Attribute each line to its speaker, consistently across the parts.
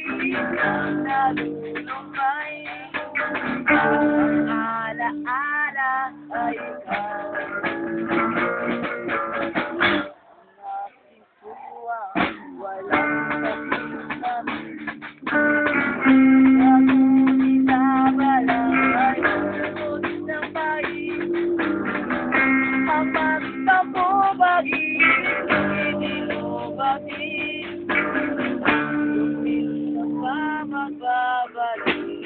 Speaker 1: pilit kang nalulumay. Ang alaala ay ikaw. Nasisuwang walang kasiman. Ngunit abala ay utot ng pait. Kapag tamubagi, inilubagi. Lumit ka pa magbabalik.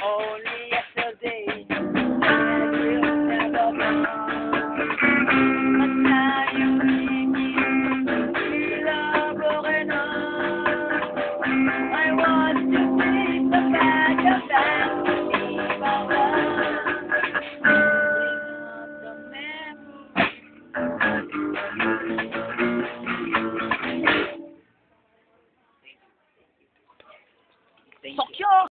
Speaker 1: Only yesterday, and you'll never come. At tayo broken heart. I want to take the back of that Sokyo!